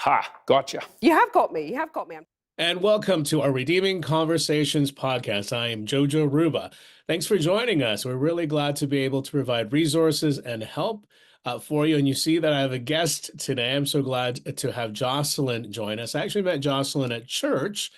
Ha, gotcha. You have got me. You have got me. And welcome to our Redeeming Conversations podcast. I am Jojo Ruba. Thanks for joining us. We're really glad to be able to provide resources and help for you. And you see that I have a guest today. I'm so glad to have Jocelynn join us. I actually met Jocelynn at church,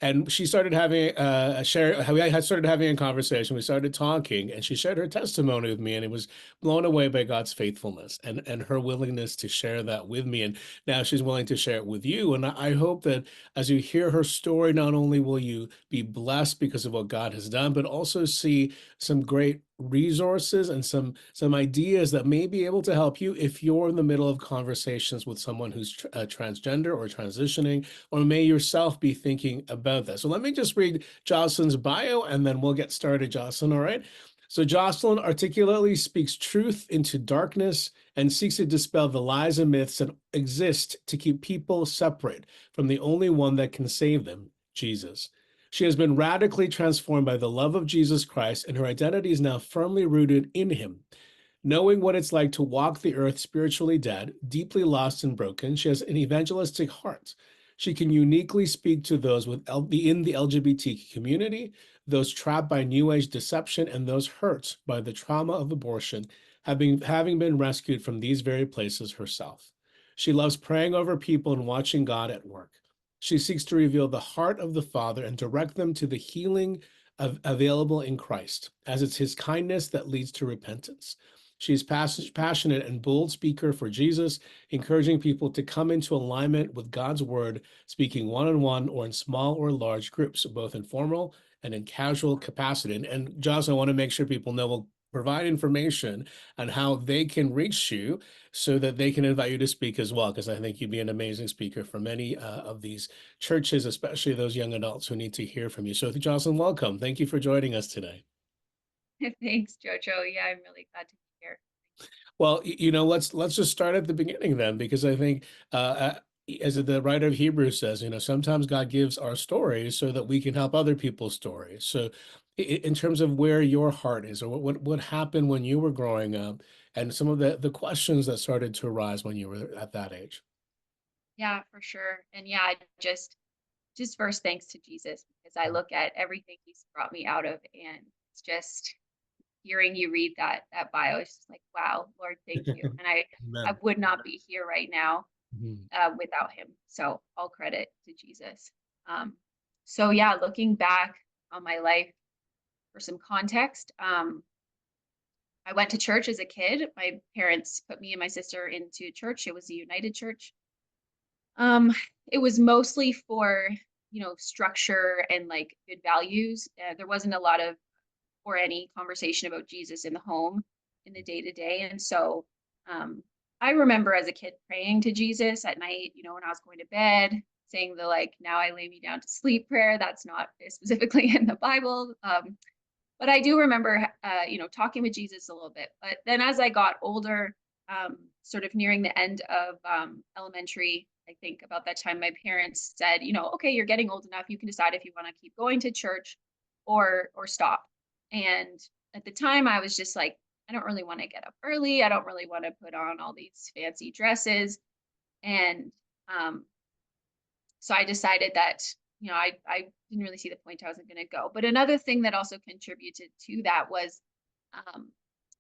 and she started having we had started having a conversation. We started talking, and she shared her testimony with me, and it was blown away by God's faithfulness and her willingness to share that with me. And now she's willing to share it with you. And I hope that as you hear her story, not only will you be blessed because of what God has done, but also see some great resources and some ideas that may be able to help you if you're in the middle of conversations with someone who's transgender or transitioning, or may yourself be thinking about that. So let me just read Jocelyn's bio and then we'll get started, Jocelynn, all right? So Jocelynn articulately speaks truth into darkness and seeks to dispel the lies and myths that exist to keep people separate from the only one that can save them, Jesus. She has been radically transformed by the love of Jesus Christ, and her identity is now firmly rooted in him. Knowing what it's like to walk the earth spiritually dead, deeply lost and broken, she has an evangelistic heart. She can uniquely speak to those in the LGBT community, those trapped by New Age deception, and those hurt by the trauma of abortion, having been rescued from these very places herself. She loves praying over people and watching God at work. She seeks to reveal the heart of the Father and direct them to the healing available in Christ, as it's his kindness that leads to repentance. She's passionate and bold speaker for Jesus, encouraging people to come into alignment with God's word, speaking one-on-one or in small or large groups, both in formal and in casual capacity. And Josh, I want to make sure people know we'll provide information on how they can reach you so that they can invite you to speak as well, because I think you'd be an amazing speaker for many of these churches, especially those young adults who need to hear from you. So Jocelynn, welcome. Thank you for joining us today. Thanks, Jojo. Yeah, I'm really glad to be here. Well, let's just start at the beginning then, because I think, as the writer of Hebrews says, sometimes God gives our stories so that we can help other people's stories. So, in terms of where your heart is, or what happened when you were growing up, and some of the questions that started to arise when you were at that age. Yeah, for sure. And yeah, I just first thanks to Jesus, because I look at everything he's brought me out of, and it's just hearing you read that bio, it's just like, wow, Lord, thank you. And I Amen. would not be here right now Mhm. without him. So all credit to Jesus. So yeah, looking back on my life for some context, I went to church as a kid. My parents put me and my sister into church. It was a United Church. Um, it was mostly for, structure and like good values. There wasn't a lot of or any conversation about Jesus in the home in the day to day. And so I remember as a kid praying to Jesus at night, when I was going to bed, saying the like, now I lay me down to sleep prayer. That's not specifically in the Bible. But I do remember, talking with Jesus a little bit. But then as I got older, sort of nearing the end of elementary, I think about that time, my parents said, okay, you're getting old enough. You can decide if you want to keep going to church or stop. And at the time, I was just like, I don't really want to get up early. I don't really want to put on all these fancy dresses. And so I decided that, I didn't really see the point. I wasn't going to go. But another thing that also contributed to that was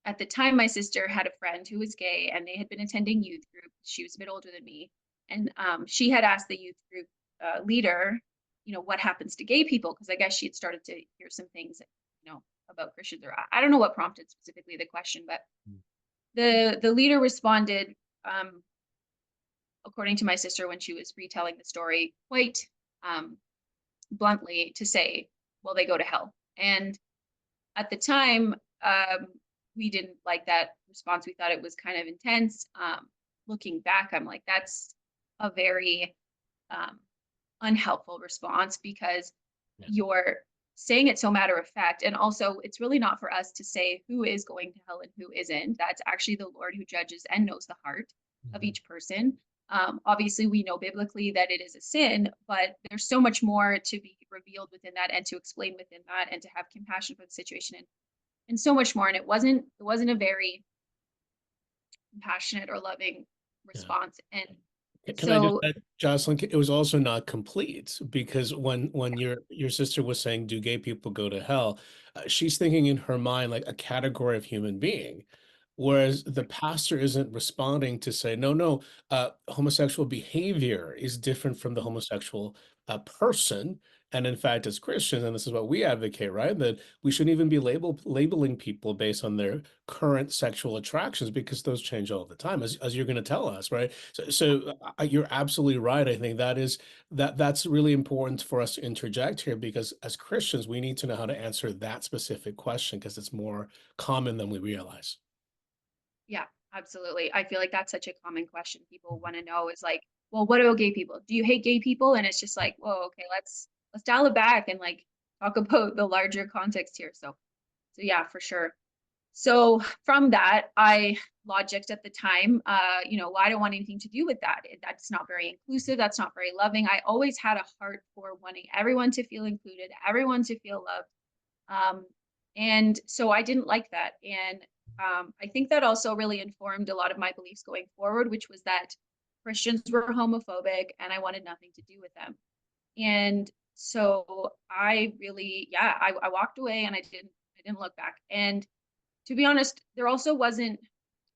at the time, my sister had a friend who was gay, and they had been attending youth group. She was a bit older than me. And she had asked the youth group leader, what happens to gay people? Because I guess she had started to hear some things, about Christians, or I don't know what prompted specifically the question, but the leader responded, according to my sister, when she was retelling the story, quite bluntly, to say, well, they go to hell. And at the time, we didn't like that response. We thought it was kind of intense. Looking back, I'm like, that's a very unhelpful response, because you're saying it so matter of fact. And also, it's really not for us to say who is going to hell and who isn't. That's actually the Lord who judges and knows the heart of each person. Obviously, we know biblically that it is a sin, but there's so much more to be revealed within that, and to explain within that, and to have compassion for the situation, and so much more. And it wasn't a very compassionate or loving response. And Can I just So add, Jocelyn, it was also not complete because when your sister was saying, "Do gay people go to hell?" She's thinking in her mind like a category of human being, whereas the pastor isn't responding to say, "No, no, homosexual behavior is different from the homosexual person." And in fact, as Christians, and this is what we advocate, right, that we shouldn't even be labeling people based on their current sexual attractions because those change all the time, as you're going to tell us, right? So you're absolutely right. I think that's really important for us to interject here because as Christians, we need to know how to answer that specific question because it's more common than we realize. yeah, absolutely. I feel like that's such a common question people want to know is like, well, what about gay people? Do you hate gay people? And it's just like, whoa, okay, let's dial it back and like talk about the larger context here. So yeah, for sure. So from that, I logicked at the time, well, I don't want anything to do with that. That's not very inclusive. That's not very loving. I always had a heart for wanting everyone to feel included, everyone to feel loved. And so I didn't like that. And I think that also really informed a lot of my beliefs going forward, which was that Christians were homophobic and I wanted nothing to do with them. And so I really, yeah, I walked away and I didn't look back. And to be honest, there also wasn't,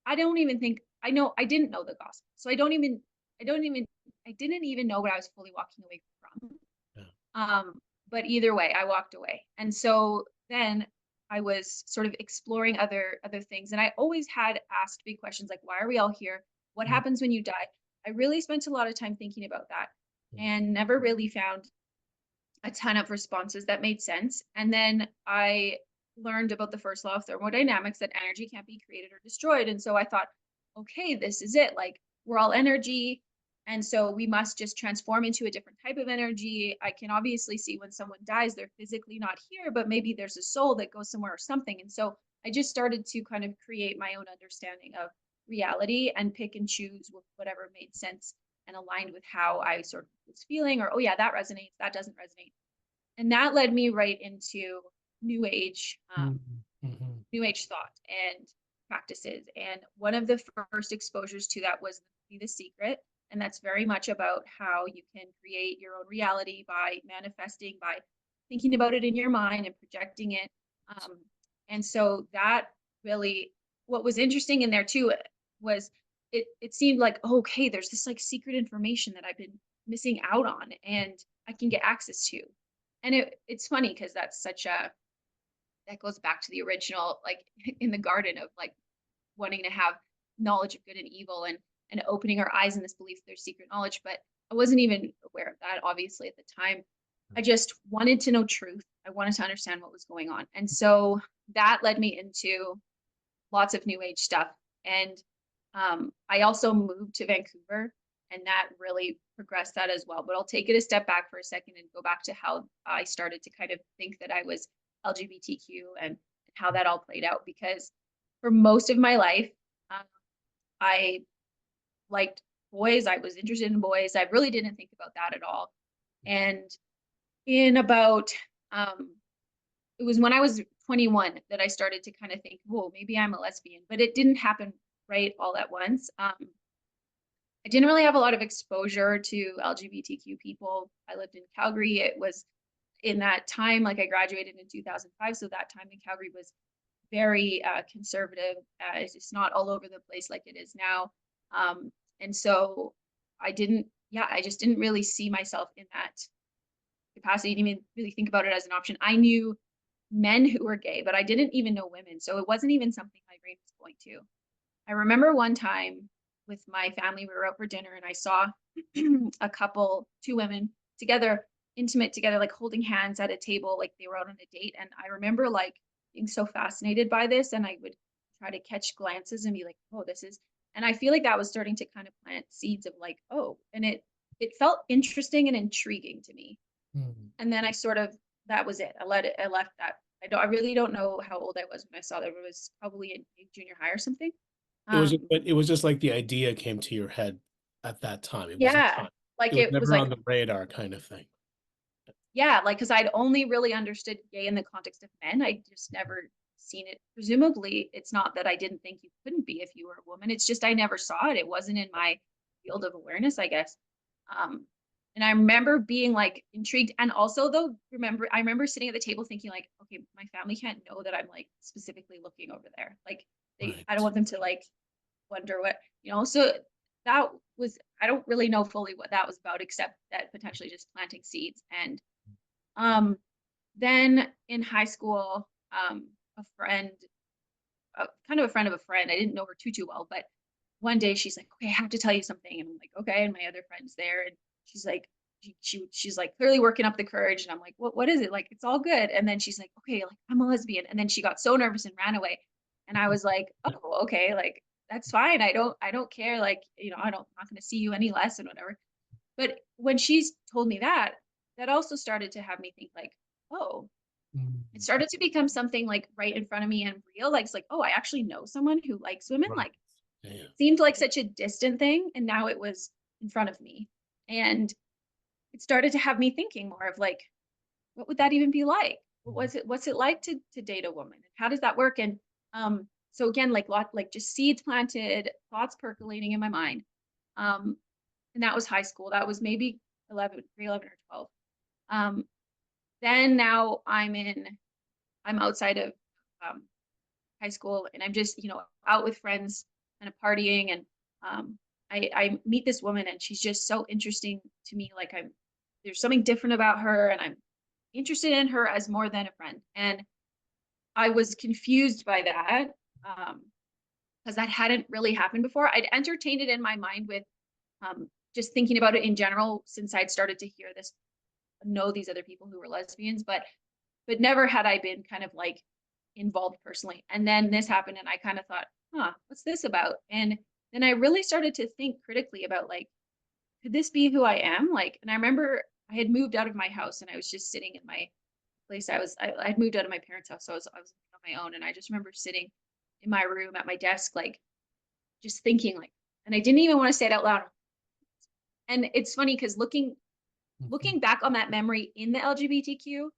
I don't even think, I didn't know the gospel. So I don't even, I didn't even know what I was fully walking away from. Yeah. But either way, I walked away. And so then I was sort of exploring other things. And I always had asked big questions like, why are we all here? What Mm, happens when you die? I really spent a lot of time thinking about that mm, and never really found a ton of responses that made sense. And then I learned about the first law of thermodynamics that energy can't be created or destroyed. And so I thought, okay, this is it. Like we're all energy. And so we must just transform into a different type of energy. I can obviously see when someone dies, they're physically not here, but maybe there's a soul that goes somewhere or something. And so I just started to kind of create my own understanding of reality and pick and choose whatever made sense and aligned with how I sort of was feeling, or, oh, yeah, that resonates, that doesn't resonate. And that led me right into new age, mm, mhm, new age thought and practices. And one of the first exposures to that was The Secret. And that's very much about how you can create your own reality by manifesting, by thinking about it in your mind and projecting it. Um, and so that really, what was interesting in there too was it seemed like, oh, okay, there's this like secret information that I've been missing out on and I can get access to. And it's funny because that's such a, that goes back to the original, like in the garden of like wanting to have knowledge of good and evil and opening our eyes in this belief there's secret knowledge. But I wasn't even aware of that, obviously, at the time. I just wanted to know truth. I wanted to understand what was going on. And so that led me into lots of new age stuff. And I also moved to Vancouver, and that really progressed that as well. But I'll take it a step back for a second and go back to how I started to kind of think that I was LGBTQ and how that all played out. Because for most of my life, um, I liked boys. I was interested in boys. I really didn't think about that at all. And in about, it was when I was 21 that I started to kind of think, whoa, maybe I'm a lesbian, but it didn't happen right all at once. I didn't really have a lot of exposure to LGBTQ people. I lived in Calgary. It was in that time, like I graduated in 2005. So that time in Calgary was very conservative. It's not all over the place like it is now. And so I just didn't really see myself in that capacity. I didn't even really think about it as an option. I knew men who were gay, but I didn't even know women. So it wasn't even something my brain was going to. I remember one time with my family, we were out for dinner and I saw a couple, two women together, intimate together, like holding hands at a table, like they were out on a date. And I remember like being so fascinated by this. And I would try to catch glances and be like, oh, this is, and I feel like that was starting to kind of plant seeds of like, oh, and it felt interesting and intriguing to me. mm. And then I sort of, that was it. I left that. I really don't know how old I was when I saw that. It was probably in junior high or something. Um, But it was just like the idea came to your head at that time. yeah, It like was it was never on like, the radar kind of thing. yeah, like because I'd only really understood gay in the context of men. I just never seen it. Presumably, it's not that I didn't think you couldn't be if you were a woman. It's just I never saw it. It wasn't in my field of awareness, I guess. Um, and I remember being like intrigued. And also though, I remember sitting at the table thinking like, okay, my family can't know that I'm like specifically looking over there. Like I don't Right. want them to like wonder what, so that was, I don't really know fully what that was about, except that potentially just planting seeds. And um, then in high school, a friend, kind of a friend of a friend, I didn't know her too well, but one day she's like, okay, I have to tell you something. And I'm like, okay. And my other friend's there. And she's like, she's like clearly working up the courage. And I'm like, what is it? Like, it's all good. And then she's like, okay, like I'm a lesbian. And then she got so nervous and ran away. And I was like, oh, okay, like that's fine. I don't care. Like, I'm not going to see you any less and whatever. But when she's told me that, that also started to have me think like, oh, it Mm. started to become something like right in front of me and real. Like, it's like, oh, I actually know someone who likes women. Right. Like, Yeah. it seemed like such a distant thing. And now it was in front of me. And it started to have me thinking more of like, what would that even be like? What's it like to date a woman? And how does that work? And so again, like just seeds planted, thoughts percolating in my mind. Um, and that was high school. That was maybe 11, grade 11 or 12. Um, then now I'm outside of um, high school and I'm just, out with friends and partying. And I meet this woman and she's just so interesting to me. Like there's something different about her and I'm interested in her as more than a friend. And I was confused by that because that hadn't really happened before. I'd entertained it in my mind with just thinking about it in general since I'd started to hear this, know these other people who were lesbians, but never had I been kind of like involved personally. And then this happened and I kind of thought, huh, what's this about? And then I really started to think critically about like, could this be who I am? Like, and I remember I had moved out of my house and I was just sitting in my place. I had moved out of my parents' house, so I was on my own. And I just remember sitting in my room at my desk, like just thinking like, and I didn't even want to say it out loud. And it's funny because Mhm. looking back on that memory in the LGBTQ,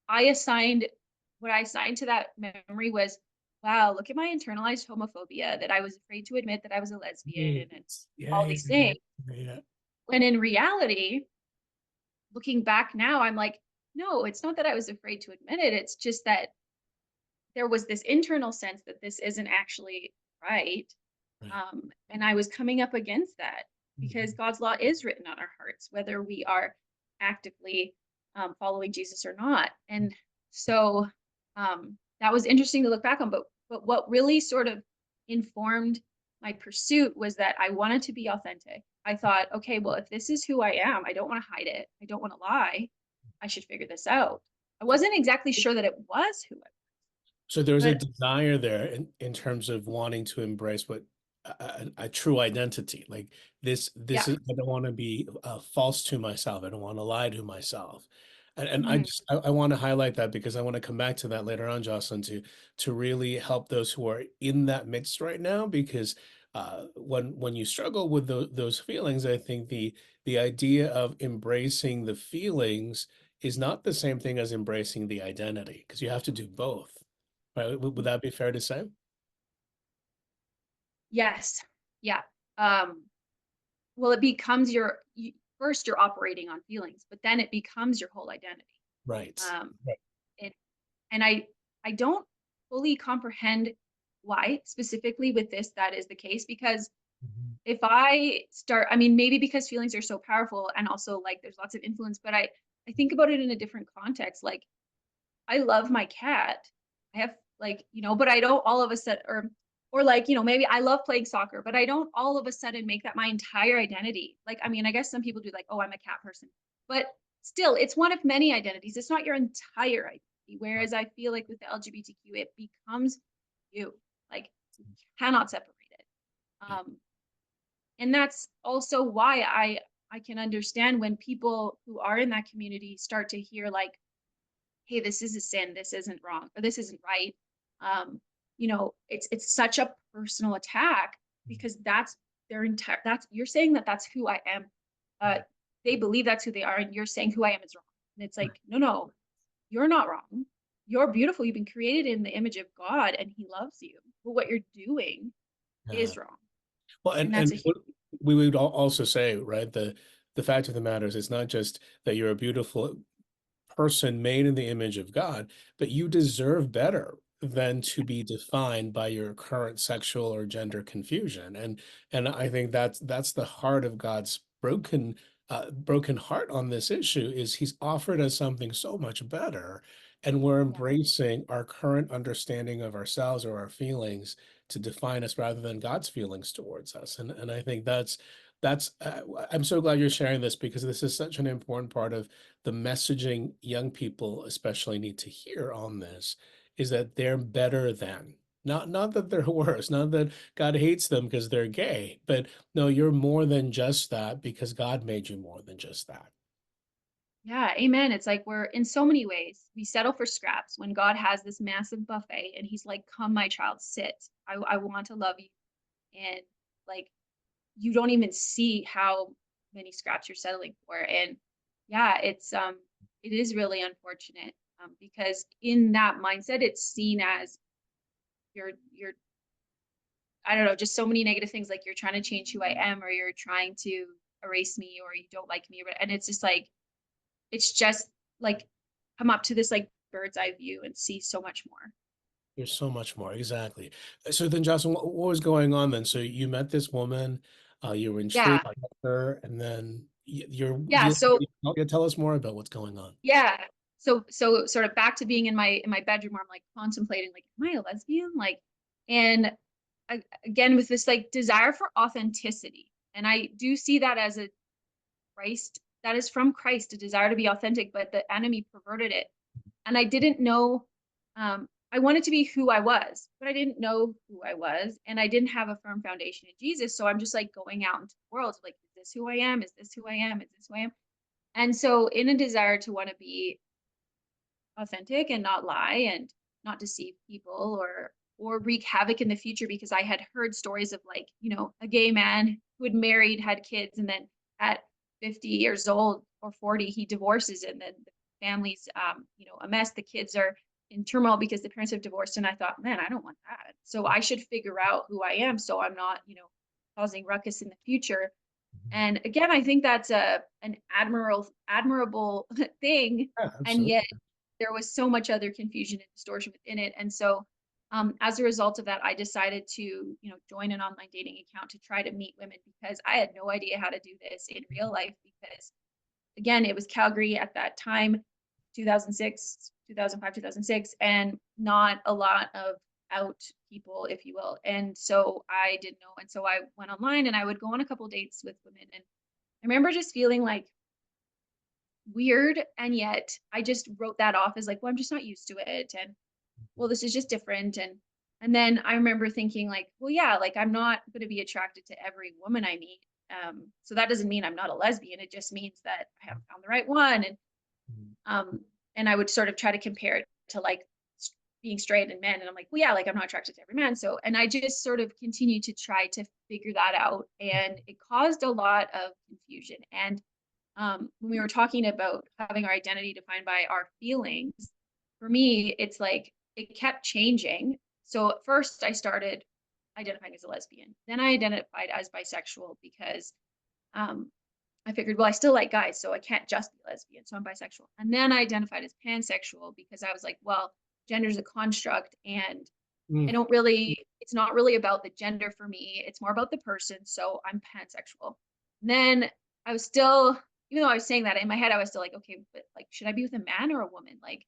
I assigned what I assigned to that memory was, wow, look at my internalized homophobia that I was afraid to admit that I was a lesbian and Yes. Yeah, all yeah, these yeah, things. yeah, yeah. When in reality, looking back now, I'm like, no, it's not that I was afraid to admit it. It's just that there was this internal sense that this isn't actually right. Right. And I was coming up against that because Mhm. God's law is written on our hearts, whether we are actively following Jesus or not. And so that was interesting to look back on. But what really sort of informed my pursuit was that I wanted to be authentic. I thought, okay, well, if this is who I am, I don't want to hide it. I don't want to lie. I should figure this out. I wasn't exactly sure that it was who I was, So there's a but desire there in terms of wanting to embrace what a true identity. Like this yeah. is, I don't want to be false to myself. I don't want to lie to myself. And Mhm. I want to highlight that because I want to come back to that later on, Jocelyn, to really help those who are in that midst right now. Because when you struggle with those feelings, I think the idea of embracing the feelings is not the same thing as embracing the identity, because you have to do both. Right, would that be fair to say? Yes. Yeah. Um, well, it becomes first you're operating on feelings, but then it becomes your whole identity. Right. Um, Right. and and I don't fully comprehend why specifically with this that is the case because Mhm. if I start, I mean, maybe because feelings are so powerful and also like there's lots of influence, but I think about it in a different context. Like I love my cat. I have like, but I don't all of a sudden or like, maybe I love playing soccer, but I don't all of a sudden make that my entire identity. Like, I mean, I guess some people do like, oh, I'm a cat person. But still, it's one of many identities. It's not your entire identity. Right. Whereas I feel like with the LGBTQ, it becomes you. Like you cannot separate it. Yeah. Um, and that's also why I can understand when people who are in that community start to hear like, hey, this is a sin, this isn't wrong, or this isn't right. It's such a personal attack Mhm. because that's their entire that's you're saying that that's who I am. Uh Right. they believe that's who they are, and you're saying who I am is wrong. And it's Right. like, no, you're not wrong. You're beautiful. You've been created in the image of God and he loves you. But what you're doing Yeah. is wrong. Well, And that's a huge we would also say, right, the fact of the matter is it's not just that you're a beautiful person made in the image of God, but you deserve better than to be defined by your current sexual or gender confusion. And I think that's the heart of God's broken heart on this issue is he's offered us something so much better, and we're Yeah. embracing our current understanding of ourselves or our feelings to define us rather than God's feelings towards us. And I think I'm so glad you're sharing this because this is such an important part of the messaging young people especially need to hear on this is that they're better than. Not that they're worse, not that God hates them because they're gay, but no, you're more than just that because God made you more than just that. Yeah, amen. It's like we're in so many ways, we settle for scraps when God has this massive buffet and he's like, "Come, my child, sit. I want to love you." And like you don't even see how many scraps you're settling for. And yeah, it is really unfortunate because in that mindset, it's seen as you're I don't know, just so many negative things like you're trying to change who I am or you're trying to erase me or you don't like me. And it's just like it's just like come up to this like bird's eye view and see so much more. There's so much more, exactly. So then, Jocelyn, what was going on then? So you met this woman, you were Yeah. intrigued by her, and then Yeah. So you tell us more about what's going on. yeah. So sort of back to being in my bedroom where I'm like contemplating, like, am I a lesbian? Like, and again with this like desire for authenticity. And I do see that as a Christ that is from Christ, a desire to be authentic, but the enemy perverted it. And I didn't know I wanted to be who I was, but I didn't know who I was. And I didn't have a firm foundation in Jesus. So I'm just like going out into the world, like, is this who I am? Is this who I am? Is this who I am? And so in a desire to want to be authentic and not lie and not deceive people or wreak havoc in the future because I had heard stories of like, a gay man who had married, had kids, and then at 50 years old or 40, he divorces and then the family's a mess. The kids are in turmoil because the parents have divorced. And I thought, man, I don't want that. So I should figure out who I am so I'm not, causing ruckus in the future. Mhm. And again, I think that's an admirable thing. Yeah, And yet absolutely. there was so much other confusion and distortion within it. And so, as a result of that, I decided to, join an online dating account to try to meet women because I had no idea how to do this in real life. Because again, it was Calgary at that time, 2006, 2005, 2006, and not a lot of out people, if you will. And so I didn't know. And so I went online and I would go on a couple dates with women. And I remember just feeling like weird. And yet I just wrote that off as like, well, I'm just not used to it. And well, this is just different. And then I remember thinking like, well, yeah, like I'm not going to be attracted to every woman I meet. So that doesn't mean I'm not a lesbian. It just means that I haven't found the right one. Mhm. Um, and I would sort of try to compare it to like being straight and men. And I'm like, well, yeah, like I'm not attracted to every man. So, and I just sort of continued to try to figure that out. And it caused a lot of confusion. And when we were talking about having our identity defined by our feelings, for me, it's like it kept changing. So at first, I started identifying as a lesbian. Then I identified as bisexual because um, I figured, well, I still like guys, so I can't just be lesbian, so I'm bisexual. And then I identified as pansexual because I was like, well, gender is a construct, and Mm, it's not really about the gender for me. It's more about the person. So I'm pansexual. And then I was still, even though I was saying that in my head, I was still like, okay, but like, should I be with a man or a woman? Like,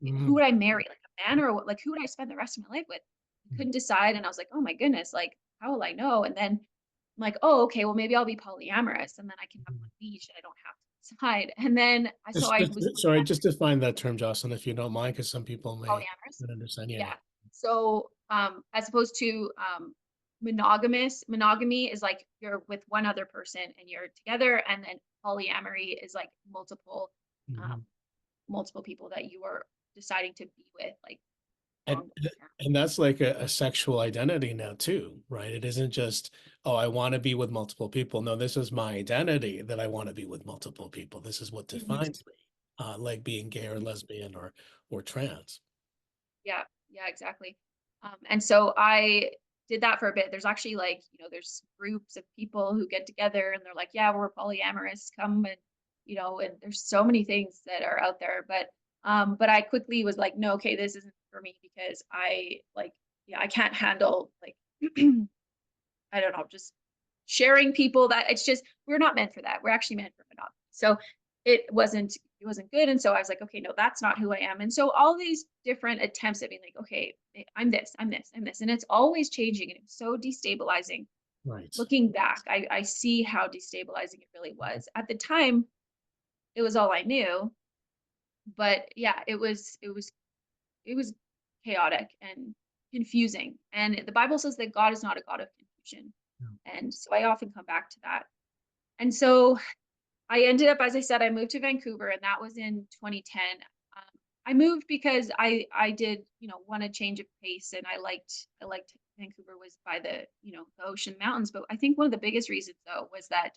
who mhm, would I marry? Like a man or like, who would I spend the rest of my life with? I mhm. couldn't decide. And I was like, oh my goodness, like, how will I know? And then I'm like, oh, okay, well, maybe I'll be polyamorous and then I can have one leash and I don't have to decide. And then so I was Sorry, just define that term, Jocelyn, if you don't mind, because some people may polyamorous. not understand. Yeah, yeah. Yeah. So, as opposed to monogamy is like you're with one other person and you're together, and then polyamory is like um, Mhm. multiple people that you are deciding to be with, like And long term. and that's like a sexual identity now too, right? It isn't just, oh, I want to be with multiple people. No, this is my identity that I want to be with multiple people. This is what Mhm. defines me, like being gay or lesbian or trans. Yeah, yeah, exactly. And so I did that for a bit. There's actually like, there's groups of people who get together and they're like, yeah, we're polyamorous, come and, and there's so many things that are out there. But I quickly was like, no, okay, this isn't for me because I like, yeah, I can't handle like, I don't know, just sharing people that it's just, we're not meant for that. We're actually meant for monogamy. So it wasn't good. And so I was like, okay, no, that's not who I am. And so all these different attempts at being like, okay, I'm this, I'm this, I'm this. And it's always changing. And it's so destabilizing. Right. Looking back, I see how destabilizing it really was. At the time, it was all I knew. But yeah, it was chaotic and confusing. And the Bible says that God is not a God of confusion. Yeah. And so I often come back to that. And so I ended up, as I said, I moved to Vancouver, and that was in 2010. Um, I moved because I did, want to change of pace, and I liked Vancouver was by the ocean mountains. But I think one of the biggest reasons though was that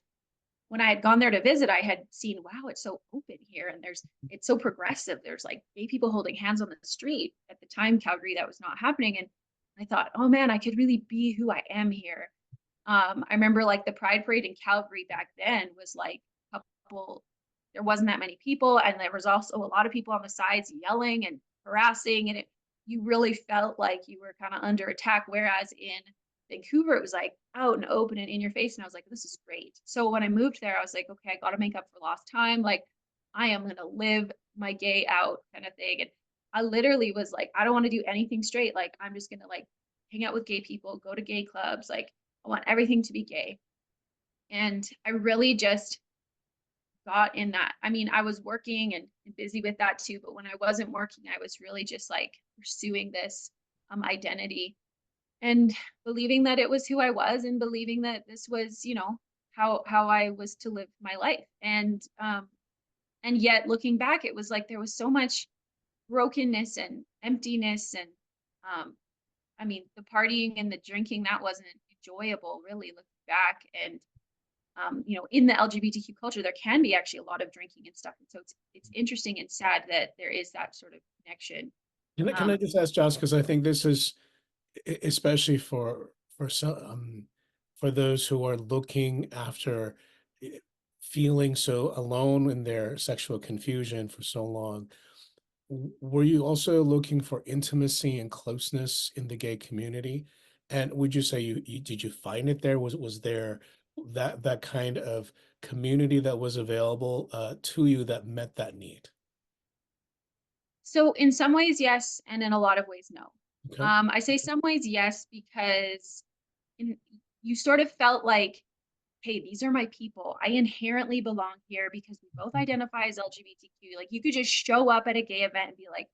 when I had gone there to visit, I had seen, wow, it's so open here, and it's so progressive. There's like gay people holding hands on the street. At the time, Calgary, that was not happening, and I thought, oh man, I could really be who I am here. I remember like the Pride Parade in Calgary back then was like a couple, there wasn't that many people. And there was also a lot of people on the sides yelling and harassing. And you really felt like you were kind of under attack. Whereas in Vancouver, it was like out and open and in your face. And I was like, this is great. So when I moved there, I was like, okay, I got to make up for lost time. Like, I am going to live my gay out kind of thing. And I literally was like, I don't want to do anything straight. Like, I'm just going to like hang out with gay people, go to gay clubs. Like, I want everything to be gay. And I really just got in that. I mean, I was working and busy with that too, but when I wasn't working, I was really just like pursuing this identity and believing that it was who I was and believing that this was, how I was to live my life. And yet looking back, it was like there was so much brokenness and emptiness and I mean, the partying and the drinking, that wasn't enjoyable, really looking back. And in the LGBTQ culture, there can be actually a lot of drinking and stuff. And so it's interesting and sad that there is that sort of connection. Can I Um, just ask Josh, because I think this is especially for some for those who are looking after feeling so alone in their sexual confusion for so long. Were you also looking for intimacy and closeness in the gay community? And would you say you did you find it there? Was there that kind of community that was available to you that met that need? so in some ways, yes, and in a lot of ways, no. Okay. I say some ways yes because in, you sort of felt like, hey, these are my people. I inherently belong here because we both identify as LGBTQ. Like you could just show up at a gay event and be like,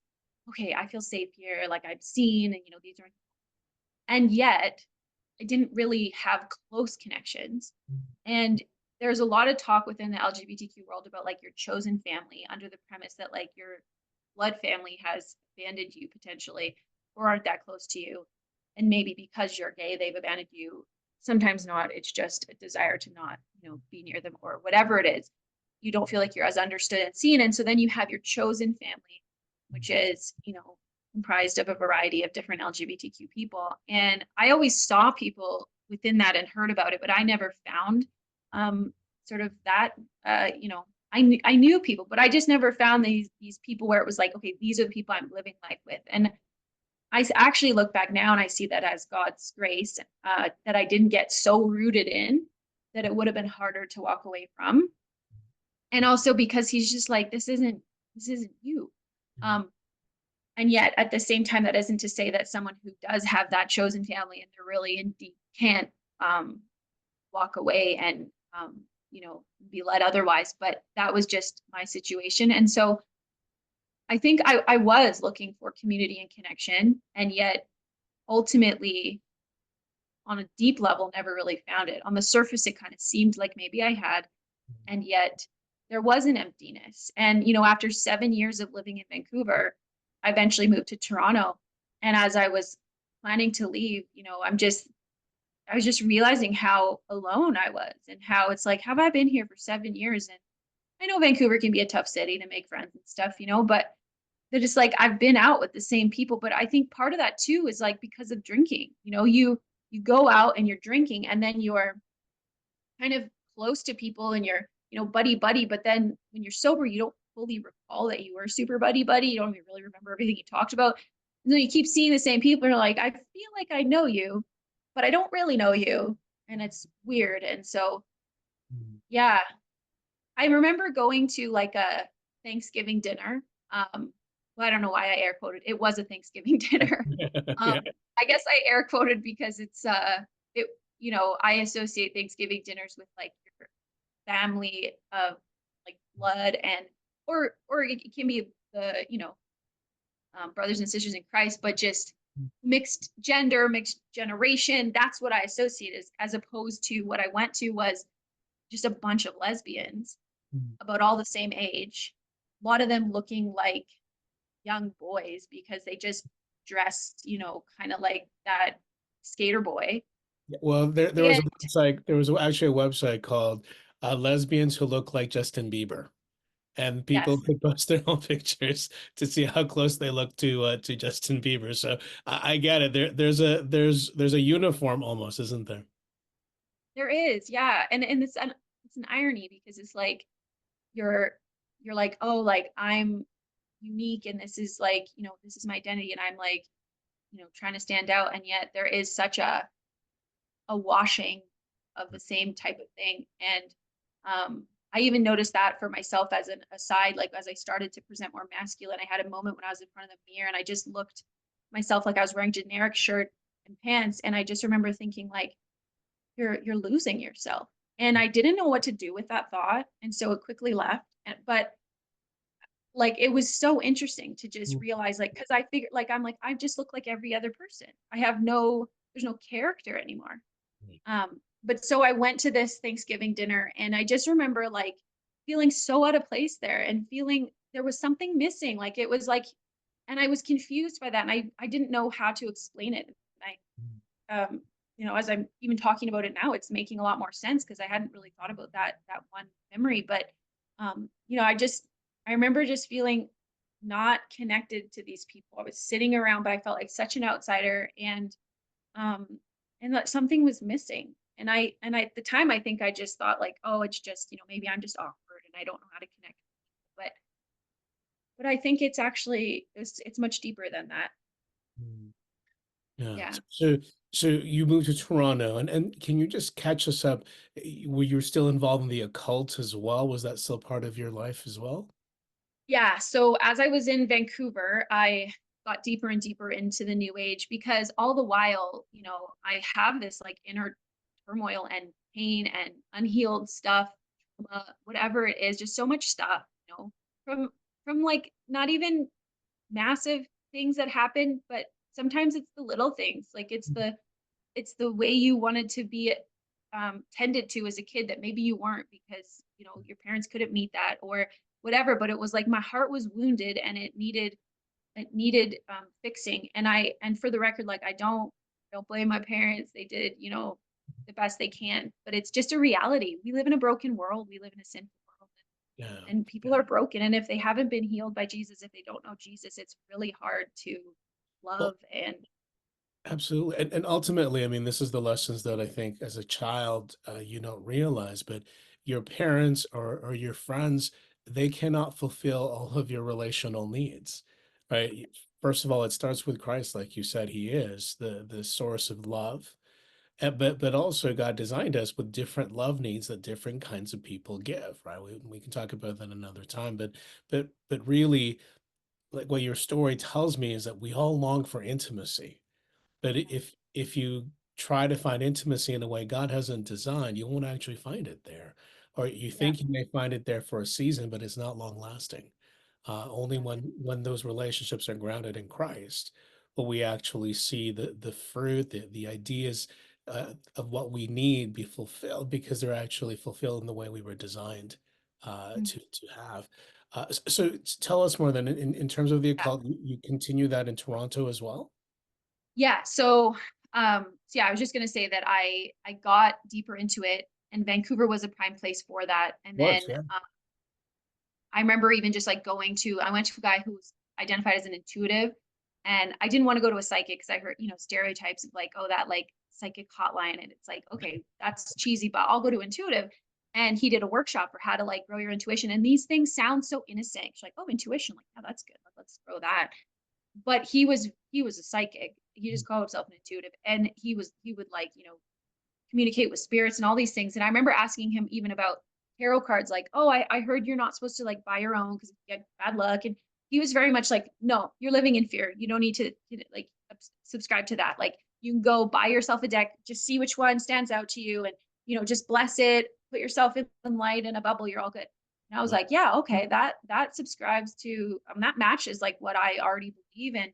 okay, I feel safe here. Like I'm seen, and these are. And yet, I didn't really have close connections. And there's a lot of talk within the LGBTQ world about like your chosen family under the premise that like your blood family has abandoned you potentially or aren't that close to you. And maybe because you're gay, they've abandoned you. Sometimes not. It's just a desire to not, be near them or whatever it is. You don't feel like you're as understood and seen. And so then you have your chosen family, which is, comprised of a variety of different LGBTQ people. And I always saw people within that and heard about it, but I never found sort of that, I knew people, but I just never found these people where it was like, okay, these are the people I'm living life with. And actually look back now and I see that as God's grace, that I didn't get so rooted in that it would have been harder to walk away from. And also because he's just like, this isn't you. Um, and yet at the same time, that isn't to say that someone who does have that chosen family and they're really in deep can't walk away and be led otherwise. But that was just my situation. And so I think I was looking for community and connection, and yet ultimately on a deep level never really found it. On the surface, it kind of seemed like maybe I had, and yet there was an emptiness. And after 7 years of living in Vancouver, I eventually moved to Toronto. And as I was planning to leave, I was just realizing how alone I was and how it's like, have I been here for 7 years? And I know Vancouver can be a tough city to make friends and stuff, but they're just like, I've been out with the same people. But I think part of that too is like because of drinking, you go out and you're drinking, and then you're kind of close to people and you're, buddy buddy, but then when you're sober, you don't fully recall that you were super buddy buddy. You don't even really remember everything you talked about. And then you keep seeing the same people and you're like, I feel like I know you, but I don't really know you. And it's weird. And so, Mm. yeah, I remember going to like a Thanksgiving dinner. Well, I don't know why I air quoted. It was a Thanksgiving dinner. Yeah. I guess I air quoted because it, I associate Thanksgiving dinners with like your family of like blood, and or it can be the, brothers and sisters in Christ, but just mixed gender, mixed generation. That's what I associate as opposed to what I went to was just a bunch of lesbians Mm. about all the same age. A lot of them looking like young boys because they just dressed, kind of like that skater boy. Yeah, well, there was And a website. There was actually a website called "Lesbians Who Look Like Justin Bieber," and people yes, could post their own pictures to see how close they look to Justin Bieber. So I get it. There's a uniform almost, isn't there? there is, yeah. And it's an irony because it's like you're you're like, oh, like I'm unique and this is like, this is my identity and I'm like, trying to stand out. And yet there is such a washing of the same type of thing. And I even noticed that for myself as an aside, like as I started to present more masculine, I had a moment when I was in front of the mirror and I just looked myself like I was wearing generic shirt and pants. And I just remember thinking like, you're losing yourself. And I didn't know what to do with that thought. And so it quickly left. But like it was so interesting to just Mm. realize like because I figured like I'm like I just look like every other person. I have no there's no character anymore. But so I went to this Thanksgiving dinner and I just remember like feeling so out of place there and feeling there was something missing. Like it was like, and I was confused by that. And I didn't know how to explain it. Mm. As I'm even talking about it now, it's making a lot more sense because I hadn't really thought about that one memory. But I remember just feeling not connected to these people. I was sitting around, but I felt like such an outsider, um, and that something was missing. And at the time, I think I just thought like, oh, it's just maybe I'm just awkward and I don't know how to connect. But I think it's actually it's much deeper than that. Mm. Yeah. Yeah. So you moved to Toronto, and can you just catch us up? Were you still involved in the occult as well? Was that still part of your life as well? Yeah, so as I was in Vancouver, I got deeper and deeper into the new age because all the while, I have this like inner turmoil and pain and unhealed stuff, whatever it is, just so much stuff, from like not even massive things that happen, but sometimes it's the little things. Like it's the way you wanted to be tended to as a kid that maybe you weren't because your parents couldn't meet that or whatever. But it was like my heart was wounded and it needed fixing. And for the record, like I don't blame my parents. They did the best they can, but it's just a reality. We live in a broken world. We live in a sinful world, Yeah. and people are broken. And if they haven't been healed by Jesus, if they don't know Jesus, it's really hard to Well, love and absolutely. And ultimately, I mean, this is the lessons that I think as a child you don't realize, but your parents or your friends, they cannot fulfill all of your relational needs, right? First of all, it starts with Christ, like you said, he is the source of love. But also God designed us with different love needs that different kinds of people give, right? We can talk about that another time, but really, like what your story tells me is that we all long for intimacy, but if you try to find intimacy in a way God hasn't designed, you won't actually find it there. Or you yeah, think you may find it there for a season, but it's not long lasting. Only yeah, when those relationships are grounded in Christ will we actually see the fruit, the ideas of what we need be fulfilled because they're actually fulfilled in the way we were designed mm, to have. So tell us more then in terms of the yeah. occult, you continue that in Toronto as well? Yeah, so yeah, I was just gonna say that I got deeper into it, and Vancouver was a prime place for that. And then Was, yeah. I remember even just like I went to a guy who's identified as an intuitive, And I didn't want to go to a psychic because I heard, stereotypes of like, oh, that like psychic hotline. And it's like, okay, that's cheesy, but I'll go to intuitive. And he did a workshop for how to like grow your intuition. And these things sound so innocent. She's like, oh, intuition, like, oh, that's good. Let's grow that. But he was a psychic. He just called himself an intuitive. And he would like, communicate with spirits and all these things. And I remember asking him even about tarot cards, like, oh, I heard you're not supposed to like buy your own because you get bad luck. And he was very much like, no, you're living in fear. You don't need to like subscribe to that. Like you can go buy yourself a deck, just see which one stands out to you and, just bless it, put yourself in light in a bubble. You're all good. And I was Wow. like, yeah, okay, that subscribes to, that matches like what I already believe in.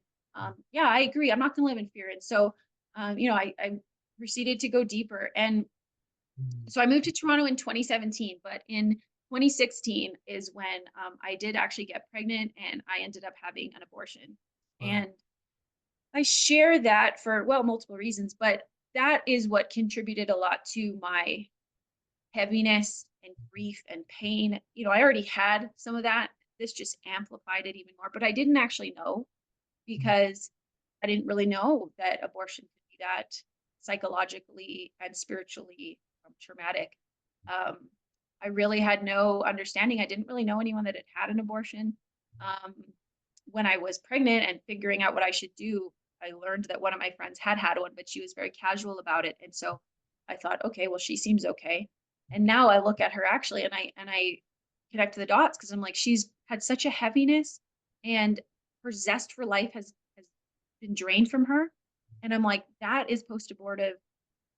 Yeah, I agree. I'm not going to live in fear. And so, I proceeded to go deeper. And Mm. so I moved to Toronto in 2017, but in 2016 is when I did actually get pregnant and I ended up having an abortion. Wow. And I share that for, well, multiple reasons, but that is what contributed a lot to my heaviness and grief and pain. I already had some of that. This just amplified it even more, but I didn't actually know Mm. because I didn't really know that abortion could be that psychologically and spiritually traumatic. Um, I really had no understanding. I didn't really know anyone that had had an abortion. Um, when I was pregnant and figuring out what I should do, I learned that one of my friends had had one, but she was very casual about it. And so I thought, okay, well, she seems okay. And now I look at her actually, and I connect the dots because I'm like, she's had such a heaviness, and her zest for life has been drained from her. And I'm like, that is post-abortive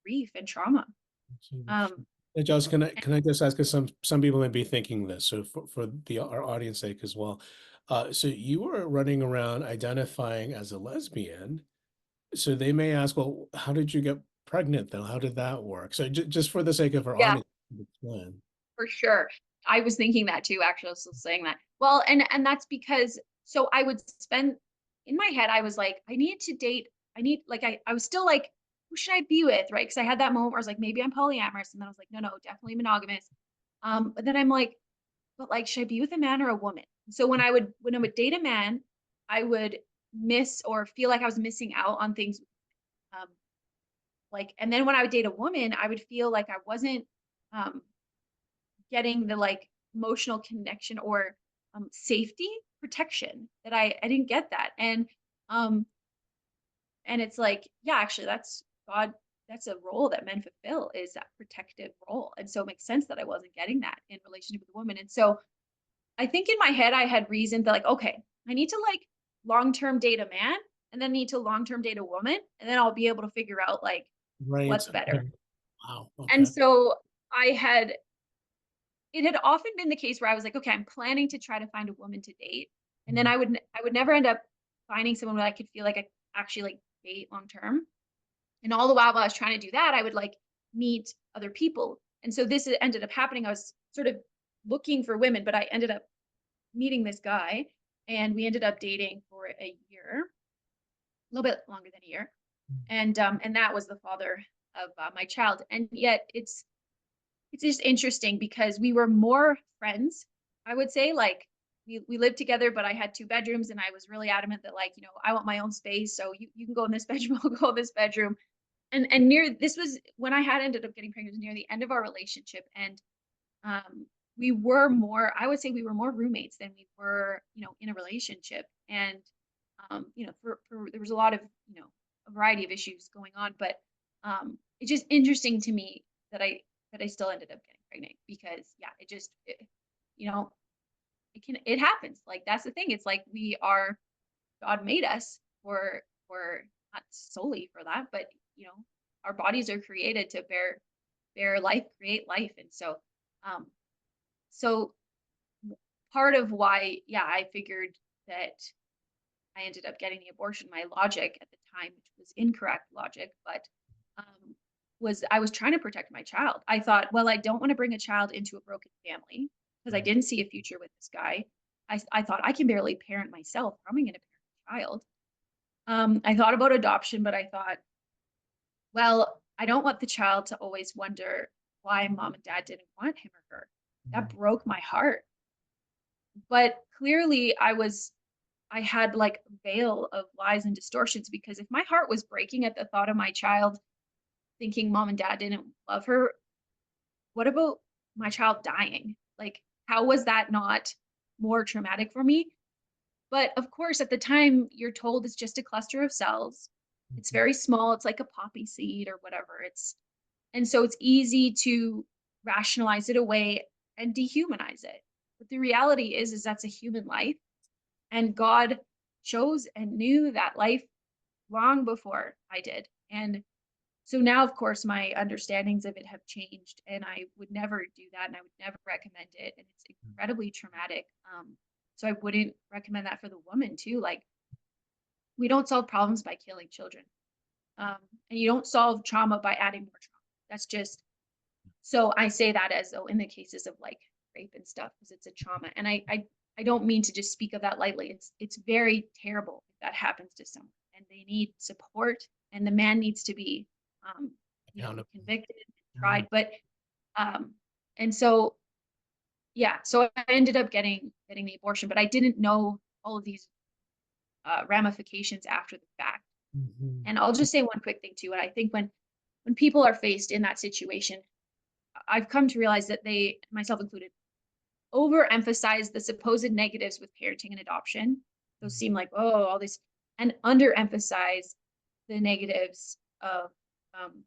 grief and trauma. Absolutely. Um, Hey, Joss, can I and can I just ask, because some people may be thinking this, so for the our audience sake as well. So you were running around identifying as a lesbian, so they may ask, well, how did you get pregnant though? How did that work? So just for the sake of our yeah, audience, explain. for sure. I was thinking that too, actually. I was saying that. Well, and that's because so I would spend in my head, I was like, I need to date. I need like I was still like, who should I be with? Right. Because I had that moment where I was like, maybe I'm polyamorous. And then I was like, no, definitely monogamous. But then I'm like, but like, should I be with a man or a woman? So when I would date a man, I would miss or feel like I was missing out on things. Um, like, and then when I would date a woman, I would feel like I wasn't um getting the like emotional connection or safety protection that I didn't get that. Um and it's like, yeah, actually that's God, that's a role that men fulfill, is that protective role. And so it makes sense that I wasn't getting that in relationship with a woman. And so I think in my head I had reason that like, okay, I need to like long-term date a man and then need to long-term date a woman, and then I'll be able to figure out like Right. what's better. Wow. And Okay. so I had it had often been the case where I was like, okay, I'm planning to try to find a woman to date. And then Mm. I would never end up finding someone where I could feel like I actually like date long term. And all the while I was trying to do that, I would like meet other people. And so this ended up happening. I was sort of looking for women, but I ended up meeting this guy, and we ended up dating for a year, a little bit longer than a year. And that was the father of my child. And yet it's just interesting because we were more friends, I would say. Like we lived together, but I had two bedrooms, and I was really adamant that like, I want my own space. So you can go in this bedroom, I'll go in this bedroom. And near this was when I had ended up getting pregnant, near the end of our relationship. And um we were more, I would say we were more roommates than we were, in a relationship. And for there was a lot of, a variety of issues going on. But it's just interesting to me that I still ended up getting pregnant because yeah, you know, it happens. Like that's the thing. It's like we are, God made us for not solely for that, but our bodies are created to bear life, create life. And so um so part of why, yeah, I figured that I ended up getting the abortion, my logic at the time, which was incorrect logic, but was I was trying to protect my child. I thought, well, I don't want to bring a child into a broken family because I Mm. didn't see a future with this guy. I thought I can barely parent myself. How am I going to parent a child? I thought about adoption, but I thought, well, I don't want the child to always wonder why mom and dad didn't want him or her. That Mm. broke my heart. But clearly, I was. I had like a veil of lies and distortions, because if my heart was breaking at the thought of my child thinking mom and dad didn't love her, what about my child dying? Like, how was that not more traumatic for me? But of course, at the time, you're told it's just a cluster of cells. It's Mhm. very small. It's like a poppy seed or whatever. And so it's easy to rationalize it away and dehumanize it. But the reality is that's a human life, and God chose and knew that life long before I did. And so now, of course, my understandings of it have changed, and I would never do that, and I would never recommend it. And it's incredibly traumatic. So I wouldn't recommend that for the woman too. Like, we don't solve problems by killing children, um, and you don't solve trauma by adding more trauma. That's just, so I say that as though in the cases of like rape and stuff, because it's a trauma, and I don't mean to just speak of that lightly. It's very terrible if that happens to someone, and they need support, and the man needs to be, um, Accountable. convicted and Yeah. tried. But um, and so yeah, so I ended up getting the abortion, but I didn't know all of these ramifications after the fact. Mhm. And I'll just say one quick thing too. And I think when people are faced in that situation, I've come to realize that they, myself included, overemphasize the supposed negatives with parenting and adoption. Those seem like, oh, all this, and underemphasize the negatives of um, Mhm.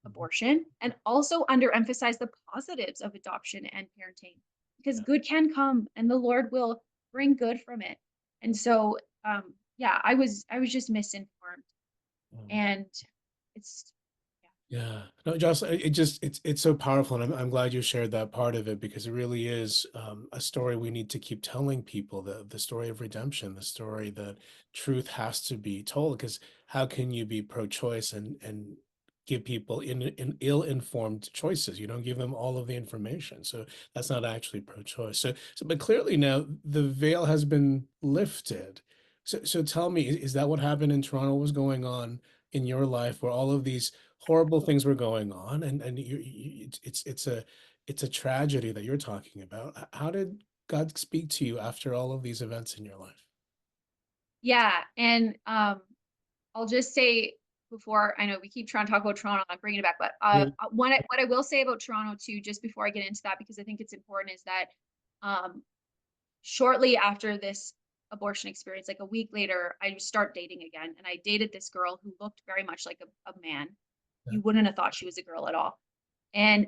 abortion, and also underemphasize the positives of adoption and parenting, because Yeah. good can come and the Lord will bring good from it. And so, yeah, I was just misinformed, Um, and it's, Yeah. No, Jocelyn, it just it's so powerful, and I'm glad you shared that part of it because it really is a story we need to keep telling people, the story of redemption, the story that truth has to be told. Because how can you be pro-choice and give people in ill-informed choices? You don't give them all of the information, so that's not actually pro-choice. So, but clearly now the veil has been lifted. So tell me, is that what happened in Toronto? What was going on in your life where all of these horrible things were going on, and it's a tragedy that you're talking about. How did God speak to you after all of these events in your life? yeah. And I'll just say, before, I know we keep trying to talk about Toronto, I'm bringing it back, but Yeah. what I will say about Toronto too, just before I get into that, because I think it's important, is that um, shortly after this abortion experience, like a week later, I start dating again, and I dated this girl who looked very much like a man. Yeah. You wouldn't have thought she was a girl at all. And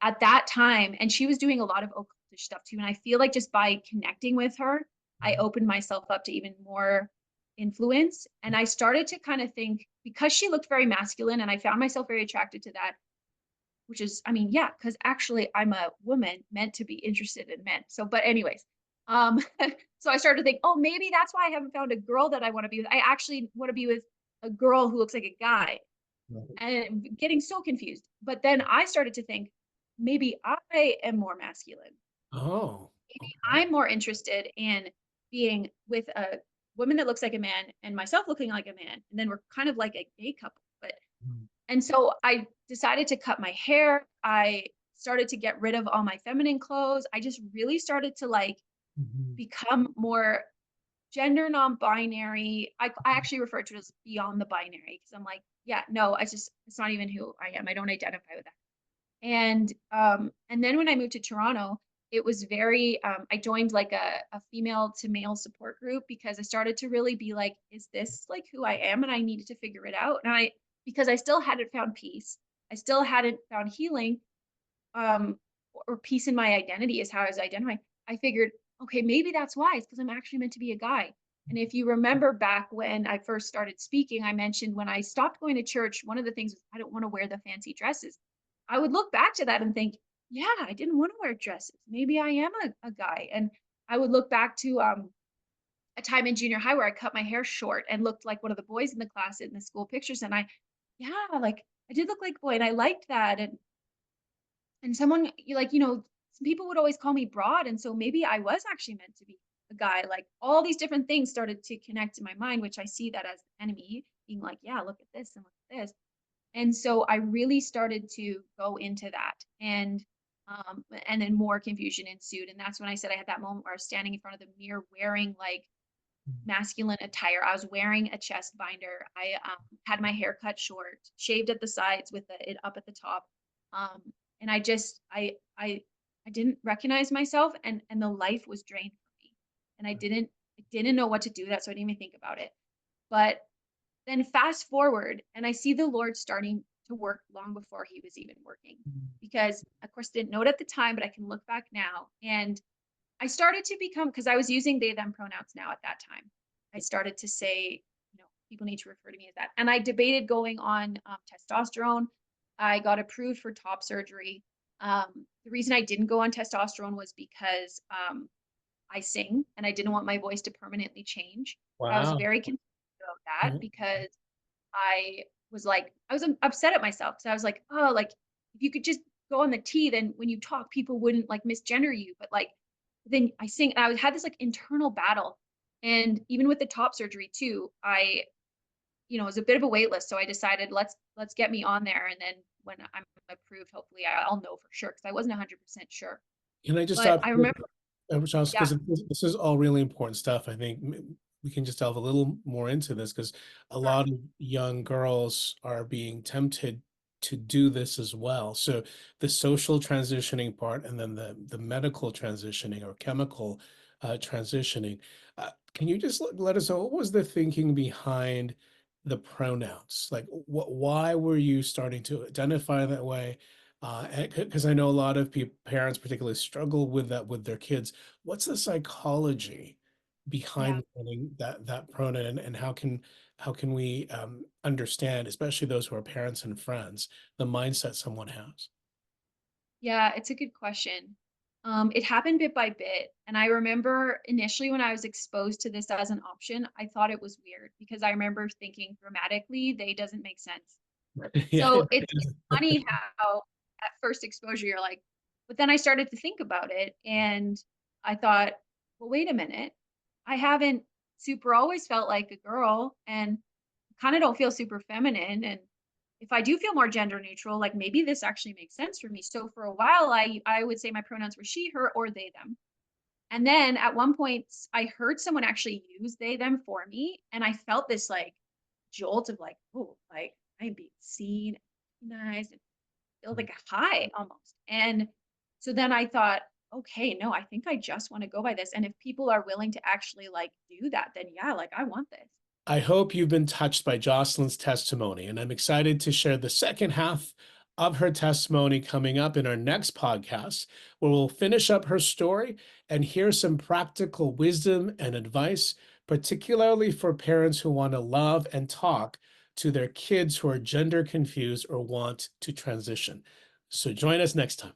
at that time, and she was doing a lot of occultish stuff too. And I feel like just by connecting with her, I Mhm. opened myself up to even more influence. And I started to kind of think, because she looked very masculine and I found myself very attracted to that, which is, I mean, yeah, because actually I'm a woman meant to be interested in men. So, but anyways, um, so I started to think, oh, maybe that's why I haven't found a girl that I want to be with. I actually want to be with a girl who looks like a guy, Right. and getting so confused. But then I started to think, maybe I am more masculine. Oh, Maybe okay. I'm more interested in being with a woman that looks like a man and myself looking like a man. And then we're kind of like a gay couple. But Mm. and so I decided to cut my hair. I started to get rid of all my feminine clothes. I just really started to like Mhm. become more gender non-binary. I actually refer to it as beyond the binary, because I'm like, yeah, no, it's not even who I am. I don't identify with that. And then when I moved to Toronto, it was very I joined like a female to male support group, because I started to really be like, is this like who I am? And I needed to figure it out. And I because I still hadn't found peace. I still hadn't found healing, um, or peace in my identity is how I was identifying. I figured, okay, maybe that's why. It's because I'm actually meant to be a guy. And if you remember back when I first started speaking, I mentioned when I stopped going to church, one of the things was I don't want to wear the fancy dresses. I would look back to that and think, yeah, I didn't want to wear dresses. Maybe I am a guy. And I would look back to a time in junior high where I cut my hair short and looked like one of the boys in the class in the school pictures. And yeah, like I did look like a boy, and I liked that. And someone you like, some people would always call me broad, and so maybe I was actually meant to be a guy. Like, all these different things started to connect in my mind, which I see that as the enemy being like, yeah, look at this and look at this. And so I really started to go into that, and then more confusion ensued. And that's when I said I had that moment where I was standing in front of the mirror wearing like masculine attire. I was wearing a chest binder. I had my hair cut short, shaved at the sides with it up at the top. Um, and I just I didn't recognize myself, and the life was drained from me. And I didn't know what to do with that, so I didn't even think about it. But then fast forward and I see the Lord starting to work long before he was even working. Because of course didn't know it at the time, but I can look back now. And I started to become, because I was using they them pronouns now at that time. I started to say, people need to refer to me as that. And I debated going on testosterone. I got approved for top surgery. The reason I didn't go on testosterone was because I sing and I didn't want my voice to permanently change. I was Wow. very confused about that Mhm. because I was upset at myself because I was like, oh, like if you could just go on the T, then when you talk, people wouldn't like misgender you. But like then I sing, and I had this like internal battle. And even with the top surgery too, it was a bit of a wait list. So I decided let's get me on there. And then when I'm approved, hopefully I'll know for sure because I wasn't 100% sure. Can I just But stop I you, remember, Charles, yeah, because this is all really important stuff. I think we can just delve a little more into this because a sure, lot of young girls are being tempted to do this as well. So the social transitioning part and then the medical transitioning or chemical transitioning. Can you just let us know what was the thinking behind the pronouns? Like, why were you starting to identify that way? Because I know a lot of people, parents particularly, struggle with that with their kids. What's the psychology yeah. behind wanting that pronoun, and how can we understand, especially those who are parents and friends, the mindset someone has? Yeah, it's a good question. It happened bit by bit. And I remember initially when I was exposed to this as an option, I thought it was weird because I remember thinking grammatically, they doesn't make sense. Yeah, So it's funny how at first exposure you're like, but then I started to think about it and I thought, well, wait a minute. I haven't super always felt like a girl and kind of don't feel super feminine. And if I do feel more gender neutral, like maybe this actually makes sense for me. So for a while, I would say my pronouns were she, her, or they, them. And then at one point, I heard someone actually use they, them for me, and I felt this like jolt of like, oh, like I'm being seen, recognized, and feel like a high almost. And so then I thought, okay, no, I think I just want to go by this. And if people are willing to actually like do that, then yeah, like I want this. I hope you've been touched by Jocelyn's testimony, and I'm excited to share the second half of her testimony coming up in our next podcast, where we'll finish up her story and hear some practical wisdom and advice, particularly for parents who want to love and talk to their kids who are gender confused or want to transition. So join us next time.